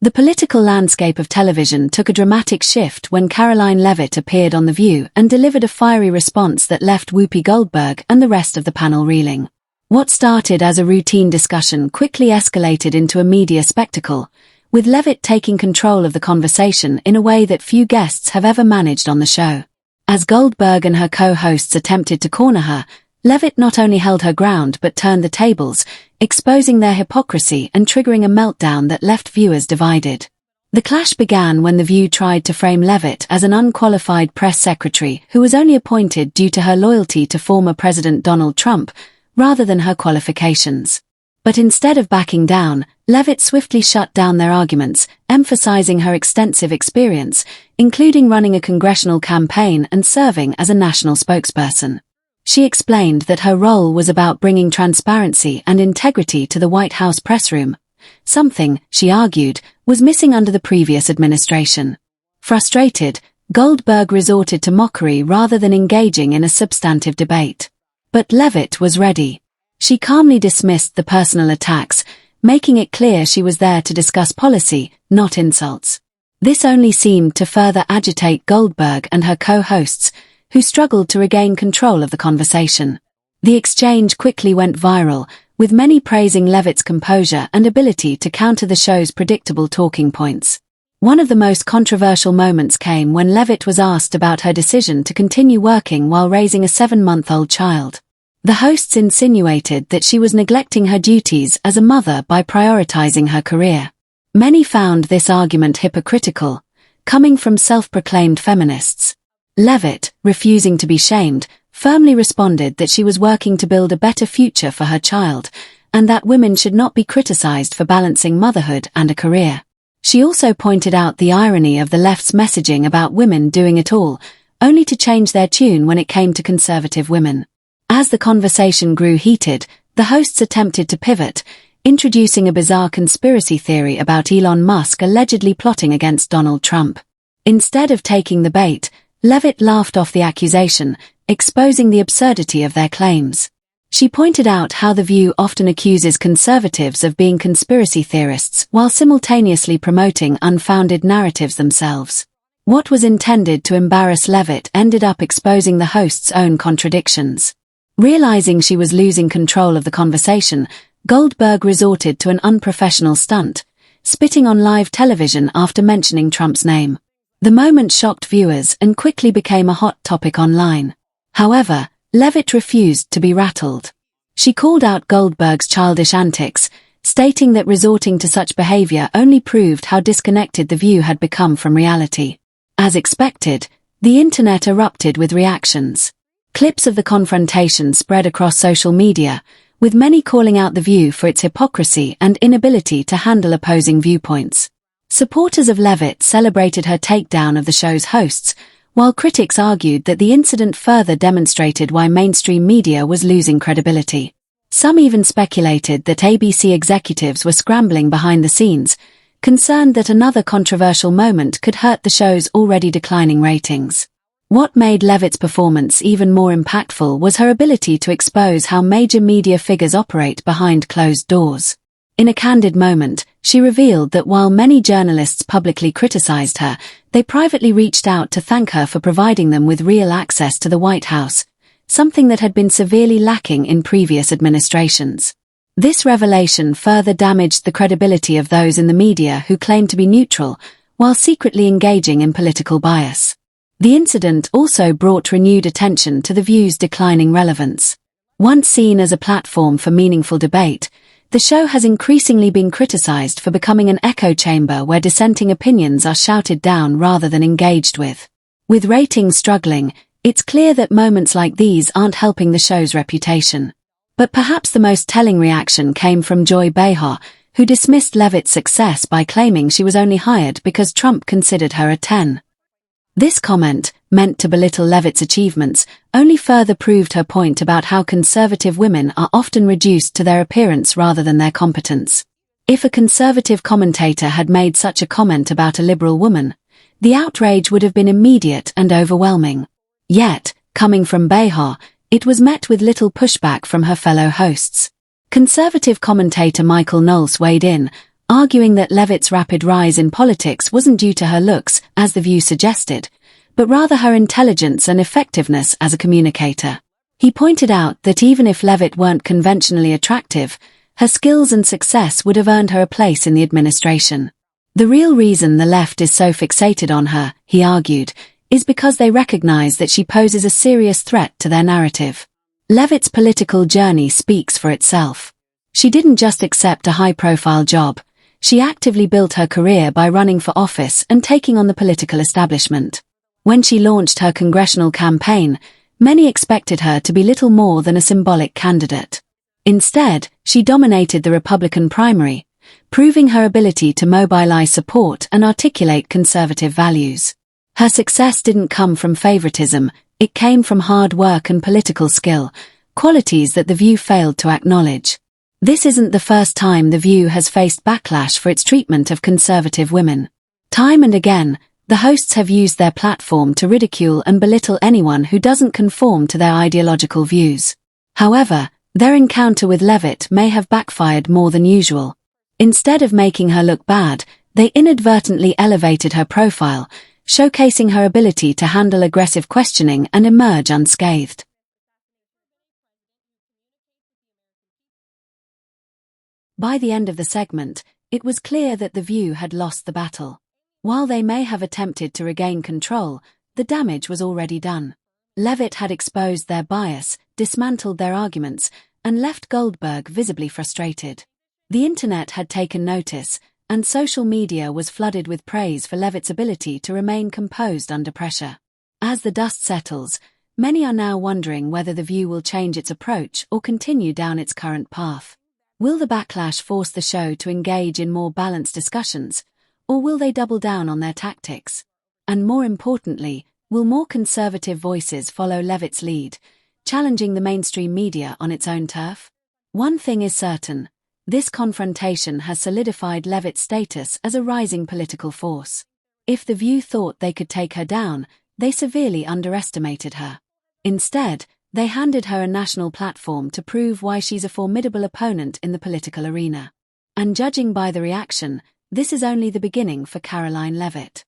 The political landscape of television took a dramatic shift when Karoline Leavitt appeared on The View and delivered a fiery response that left Whoopi Goldberg and the rest of the panel reeling. What started as a routine discussion quickly escalated into a media spectacle, with Leavitt taking control of the conversation in a way that few guests have ever managed on the show. As Goldberg and her co-hosts attempted to corner her, Leavitt not only held her ground but turned the tables, exposing their hypocrisy and triggering a meltdown that left viewers divided. The clash began when The View tried to frame Leavitt as an unqualified press secretary who was only appointed due to her loyalty to former President Donald Trump, rather than her qualifications. But instead of backing down, Leavitt swiftly shut down their arguments, emphasizing her extensive experience, including running a congressional campaign and serving as a national spokesperson. She explained that her role was about bringing transparency and integrity to the White House press room, something, she argued, was missing under the previous administration. Frustrated, Goldberg resorted to mockery rather than engaging in a substantive debate. But Leavitt was ready. She calmly dismissed the personal attacks, making it clear she was there to discuss policy, not insults. This only seemed to further agitate Goldberg and her co-hosts, who struggled to regain control of the conversation. The exchange quickly went viral, with many praising Leavitt's composure and ability to counter the show's predictable talking points. One of the most controversial moments came when Leavitt was asked about her decision to continue working while raising a 7-month-old child. The hosts insinuated that she was neglecting her duties as a mother by prioritizing her career. Many found this argument hypocritical, coming from self-proclaimed feminists. Leavitt, refusing to be shamed, firmly responded that she was working to build a better future for her child, and that women should not be criticized for balancing motherhood and a career. She also pointed out the irony of the left's messaging about women doing it all, only to change their tune when it came to conservative women. As the conversation grew heated, the hosts attempted to pivot, introducing a bizarre conspiracy theory about Elon Musk allegedly plotting against Donald Trump. Instead of taking the bait, Leavitt laughed off the accusation, exposing the absurdity of their claims. She pointed out how The View often accuses conservatives of being conspiracy theorists while simultaneously promoting unfounded narratives themselves. What was intended to embarrass Leavitt ended up exposing the host's own contradictions. Realizing she was losing control of the conversation, Goldberg resorted to an unprofessional stunt, spitting on live television after mentioning Trump's name. The moment shocked viewers and quickly became a hot topic online. However, Leavitt refused to be rattled. She called out Goldberg's childish antics, stating that resorting to such behavior only proved how disconnected The View had become from reality. As expected, the internet erupted with reactions. Clips of the confrontation spread across social media, with many calling out The View for its hypocrisy and inability to handle opposing viewpoints. Supporters of Leavitt celebrated her takedown of the show's hosts, while critics argued that the incident further demonstrated why mainstream media was losing credibility. Some even speculated that ABC executives were scrambling behind the scenes, concerned that another controversial moment could hurt the show's already declining ratings. What made Leavitt's performance even more impactful was her ability to expose how major media figures operate behind closed doors. In a candid moment, she revealed that while many journalists publicly criticized her, they privately reached out to thank her for providing them with real access to the White House, something that had been severely lacking in previous administrations. This revelation further damaged the credibility of those in the media who claimed to be neutral, while secretly engaging in political bias. The incident also brought renewed attention to The View's declining relevance. Once seen as a platform for meaningful debate, the show has increasingly been criticized for becoming an echo chamber where dissenting opinions are shouted down rather than engaged with. With ratings struggling, it's clear that moments like these aren't helping the show's reputation. But perhaps the most telling reaction came from Joy Behar, who dismissed Leavitt's success by claiming she was only hired because Trump considered her a 10. This comment, meant to belittle Leavitt's achievements, only further proved her point about how conservative women are often reduced to their appearance rather than their competence. If a conservative commentator had made such a comment about a liberal woman, the outrage would have been immediate and overwhelming. Yet, coming from Behar, it was met with little pushback from her fellow hosts. Conservative commentator Michael Knowles weighed in, arguing that Leavitt's rapid rise in politics wasn't due to her looks, as The View suggested, but rather her intelligence and effectiveness as a communicator. He pointed out that even if Leavitt weren't conventionally attractive, her skills and success would have earned her a place in the administration. The real reason the left is so fixated on her, he argued, is because they recognize that she poses a serious threat to their narrative. Leavitt's political journey speaks for itself. She didn't just accept a high-profile job. She actively built her career by running for office and taking on the political establishment. When she launched her congressional campaign, many expected her to be little more than a symbolic candidate. Instead, she dominated the Republican primary, proving her ability to mobilize support and articulate conservative values. Her success didn't come from favoritism, it came from hard work and political skill, qualities that The View failed to acknowledge. This isn't the first time The View has faced backlash for its treatment of conservative women. Time and again, the hosts have used their platform to ridicule and belittle anyone who doesn't conform to their ideological views. However, their encounter with Leavitt may have backfired more than usual. Instead of making her look bad, they inadvertently elevated her profile, showcasing her ability to handle aggressive questioning and emerge unscathed. By the end of the segment, it was clear that The View had lost the battle. While they may have attempted to regain control, the damage was already done. Leavitt had exposed their bias, dismantled their arguments, and left Goldberg visibly frustrated. The internet had taken notice, and social media was flooded with praise for Leavitt's ability to remain composed under pressure. As the dust settles, many are now wondering whether The View will change its approach or continue down its current path. Will the backlash force the show to engage in more balanced discussions, or will they double down on their tactics? And more importantly, will more conservative voices follow Leavitt's lead, challenging the mainstream media on its own turf? One thing is certain. This confrontation has solidified Leavitt's status as a rising political force. If The View thought they could take her down, they severely underestimated her. Instead, they handed her a national platform to prove why she's a formidable opponent in the political arena. And judging by the reaction, this is only the beginning for Karoline Leavitt.